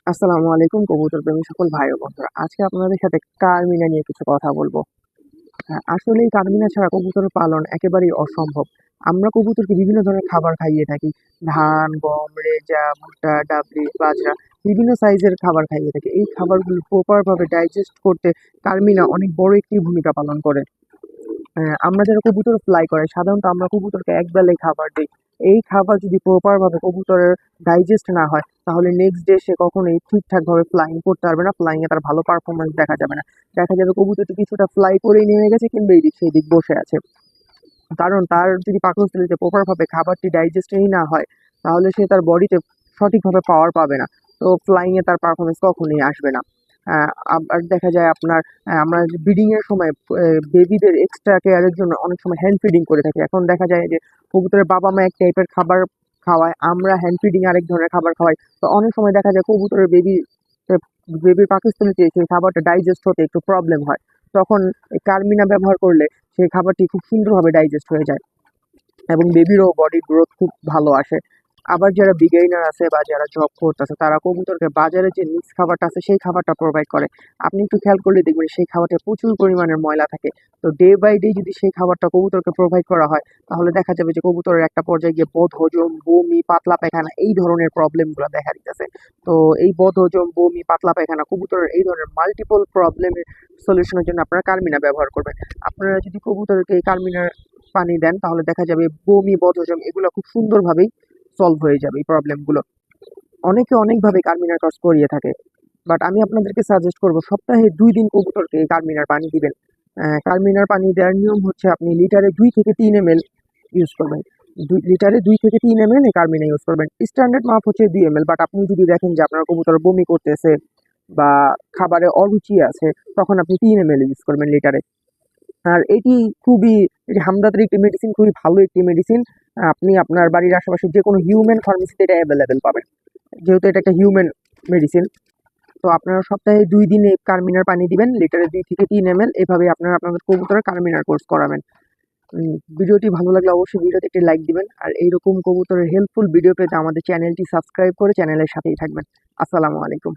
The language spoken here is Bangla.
আসসালামু আলাইকুম কবুতর প্রেমী সকল ভাই ও বন্ধুরা। আজকে আপনাদের সাথে কার্মিনা নিয়ে কিছু কথা বলবো। আসলে এই কার্মিনা ছাড়া কবুতর পালন একেবারেই অসম্ভব। আমরা কবুতরকে বিভিন্ন ধরনের খাবার খাইয়ে থাকি। ধান, গম, রেজা, ভুট্টা, ডাবলি, বাজরা বিভিন্ন সাইজের খাবার খাইয়ে থাকি। এই খাবারগুলো প্রপার ভাবে ডাইজেস্ট করতে কার্মিনা অনেক বড় একটি ভূমিকা পালন করে। আমরা যারা কবুতর ফ্লাই করে সাধারণত আমরা কবুতরকে একবেলাই খাবার দিই। এই খাবার যদি প্রপার ভাবে কবুতরের ডাইজেস্ট না হয় তাহলে নেক্সট ডে সে কখনোই ঠিকঠাক ভাবে ফ্লাইং করতে পারবে না, ফ্লাইং এ তার ভালো পারফরমেন্স দেখা যাবে না। দেখা যাবে কবুতরটি কিছুটা ফ্লাই করেই নেমে গেছে কিংবা এদিক সেদিক বসে আছে। কারণ তার যদি পাকস্থলীতে প্রপার ভাবে খাবারটি ডাইজেস্টই না হয় তাহলে সে তার বডিতে সঠিকভাবে পাওয়ার পাবে না। তো ফ্লাইং এ তার পারফরমেন্স কখনোই আসবে না। আবার দেখা যায় আপনার আমরা ব্রিডিং এর সময় বেবিদের এক্সট্রা কেয়ারের জন্য অনেক সময় হ্যান্ড ফিডিং করে থাকি। এখন দেখা যায় যে কবুতরের বাবা মা এক টাইপের খাবার খাওয়ায়, আমরা হ্যান্ড ফিডিং আরেক ধরনের খাবার খাওয়াই। তো অনেক সময় দেখা যায় কবুতরের বেবির পাকস্থলীতে সেই খাবারটা ডাইজেস্ট হতে একটু প্রবলেম হয়। তখন এই কার্মিনা ব্যবহার করলে সেই খাবারটি খুব সুন্দরভাবে ডাইজেস্ট হয়ে যায় এবং বেবিরও বডি গ্রোথ খুব ভালো আসে। আবার যারা বিগিনার আছে বা যারা জব করতেছে তারা কবুতরকে বাজারে যে মিক্স খাবারটা আছে সেই খাবারটা প্রোভাইড করে। আপনি একটু খেয়াল করলে দেখবেন সেই খাবারটা প্রচুর পরিমাণের ময়লা থাকে। তো ডে বাই ডে যদি সেই খাবারটা কবুতরকে প্রোভাইড করা হয় তাহলে দেখা যাবে যে কবুতরের একটা পর্যায়ে গিয়ে বদহজম, বমি, পাতলা পায়খানা এই ধরনের প্রবলেমগুলো দেখা দিতেছে। তো এই বদহজম, বমি, পাতলা পায়খানা কবুতরের এই ধরনের মাল্টিপল প্রবলেমের সলিউশনের জন্য আপনারা কার্মিনা ব্যবহার করবেন। আপনারা যদি কবুতরকে এই কার্মিনার পানি দেন তাহলে দেখা যাবে বমি, বদহজম এগুলো খুব সুন্দরভাবেই সলভ হয়ে যাবে এই প্রবলেমগুলো। অনেকে অনেকভাবে কার্মিনার কস করিয়ে থাকে। বাট আমি আপনাদেরকে সাজেস্ট করব সপ্তাহে ২ দিন কবুতরকে এই কার্মিনার পানি দিবেন। কার্মিনার পানি দেওয়ার নিয়ম হচ্ছে আপনি লিটারে ২ থেকে ৩ এমএল ইউজ করবেন। লিটারে ২ থেকে ৩ এমএল এই কার্মিনা ইউজ করবেন। স্ট্যান্ডার্ড মাপ হচ্ছে ২ এমএল, বাট আপনি যদি দেখেন যে আপনার কবুতর বমি করতেছে বা খাবারে অরুচি আছে তখন আপনি ৩ এমএল ইউজ করবেন লিটারে। আর এটি হামদর্দের একটি মেডিসিন, খুবই ভালো একটি মেডিসিন। আপনি আপনার বাড়ির আশেপাশে যেকোনো হিউম্যান ফার্মেসিতে এটা অ্যাভেলেবেল পাবেন। যেহেতু এটা একটা হিউম্যান মেডিসিন, তো আপনারা সপ্তাহে ২ দিন এই কার্মিনার পানি দিবেন লিটারে ২ থেকে ৩ এমএল। এভাবে আপনারা আপনাদের কবুতরের কার্মিনার কোর্স করাবেন। ভিডিওটি ভালো লাগলে অবশ্যই ভিডিওতে একটি লাইক দিবেন। আর এইরকম কবুতরের হেল্পফুল ভিডিও পেতে আমাদের চ্যানেলটি সাবস্ক্রাইব করে চ্যানেলের সাথেই থাকবেন। আসসালামু আলাইকুম।